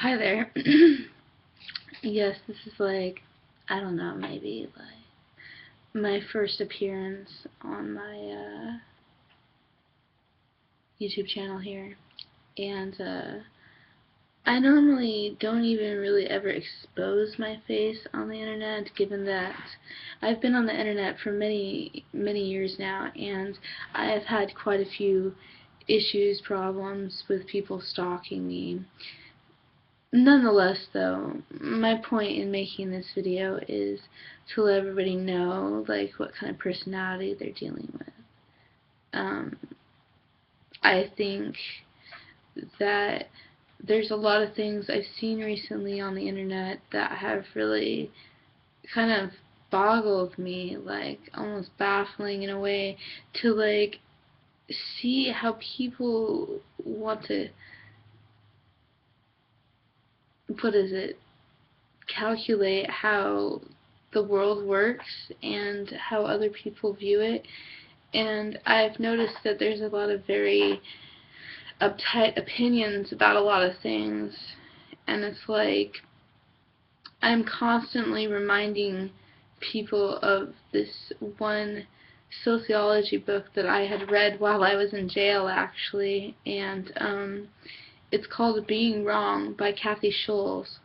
Hi there. Yes, this is like, I don't know, maybe like my first appearance on my YouTube channel here. And I normally don't even really ever expose my face on the internet, given that I've been on the internet for many, many years now, and I have had quite a few issues, problems with people stalking me. Nonetheless, though, my point in making this video is to let everybody know, like, what kind of personality they're dealing with. Um, I think that there's a lot of things I've seen recently on the internet that have really kind of boggled me, like, almost baffling in a way, to, like, see how people want to, what is it, calculate how the world works and how other people view it. And I've noticed that there's a lot of very uptight opinions about a lot of things. And it's like, I'm constantly reminding people of this one sociology book that I had read while I was in jail, actually. And it's called Being Wrong by Kathy Schulz.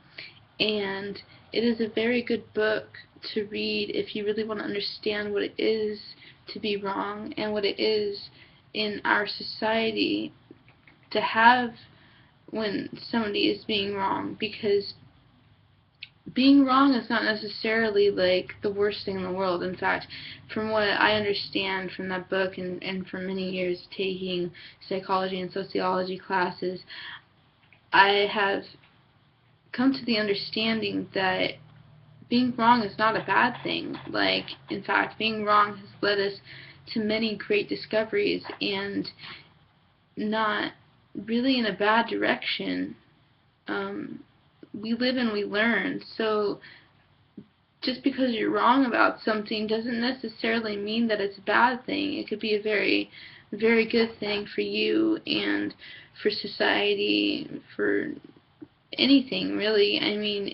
And it is a very good book to read if you really want to understand what it is to be wrong and what it is in our society to have when somebody is being wrong, because being wrong is not necessarily like the worst thing in the world. In fact, from what I understand from that book and from many years taking psychology and sociology classes, I have come to the understanding that being wrong is not a bad thing. Like, in fact, being wrong has led us to many great discoveries and not really in a bad direction. We live and we learn. So just because you're wrong about something doesn't necessarily mean that it's a bad thing. It could be a very, very good thing for you and for society, for anything, really. I mean,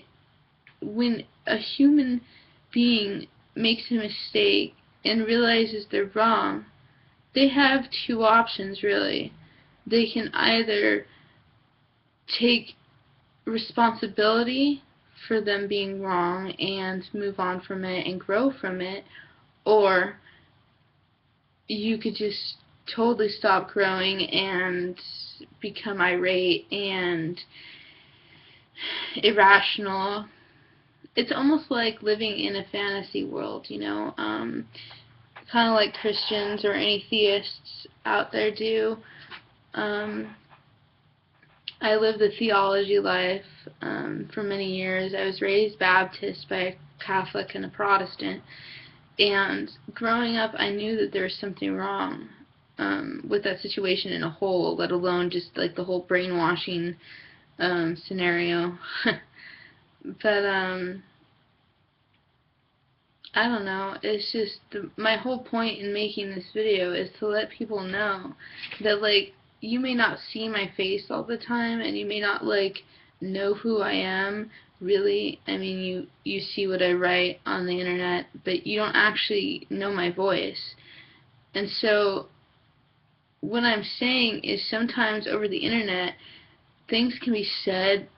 when a human being makes a mistake and realizes they're wrong, they have two options, really. They can either take responsibility for them being wrong and move on from it and grow from it, or you could just totally stop growing and become irate and irrational. It's almost like living in a fantasy world, you know, kind of like Christians or any theists out there do. I lived a theology life for many years. I was raised Baptist by a Catholic and a Protestant, and growing up I knew that there was something wrong with that situation in a whole, let alone just like the whole brainwashing scenario. But I don't know, it's just my whole point in making this video is to let people know that, like, you may not see my face all the time and you may not, like, know who I am really. I mean, you see what I write on the internet, but you don't actually know my voice. And so what I'm saying is sometimes over the internet things can be said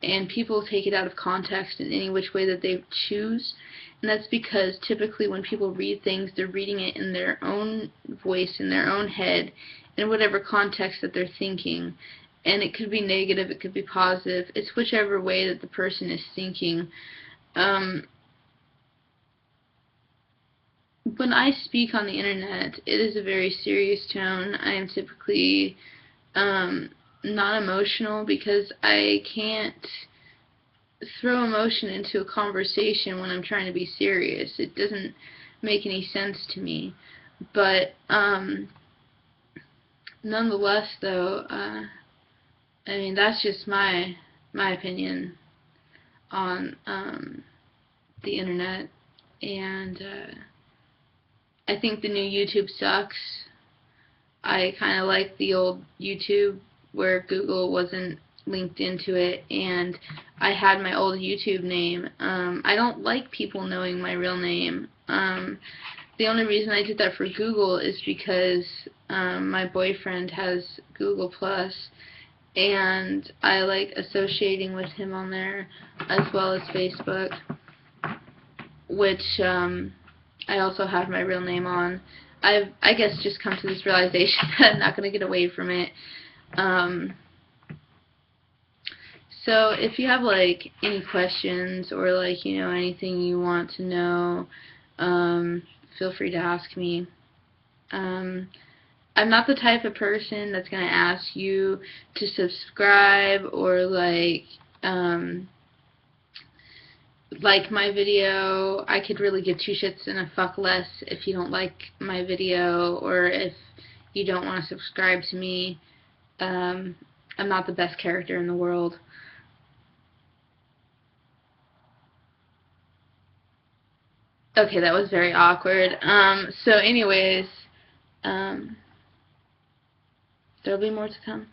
and people take it out of context in any which way that they choose. And that's because typically when people read things, they're reading it in their own voice, in their own head, in whatever context that they're thinking. And it could be negative, it could be positive. It's whichever way that the person is thinking. When I speak on the internet, it is a very serious tone. I am typically not emotional because I can't throw emotion into a conversation when I'm trying to be serious. It doesn't make any sense to me. But nonetheless, though, I mean, that's just my opinion on the internet, and I think the new YouTube sucks. I kind of like the old YouTube where Google wasn't linked into it, and I had my old YouTube name. I don't like people knowing my real name. The only reason I did that for Google is because my boyfriend has Google Plus, and I like associating with him on there, as well as Facebook, which I also have my real name on. I guess just come to this realization that I'm not going to get away from it. So if you have like any questions or like anything you want to know, feel free to ask me. I'm not the type of person that's going to ask you to subscribe or like my video. I could really give two shits and a fuck less if you don't like my video or if you don't want to subscribe to me. I'm not the best character in the world. Okay, that was very awkward. So anyways, there'll be more to come.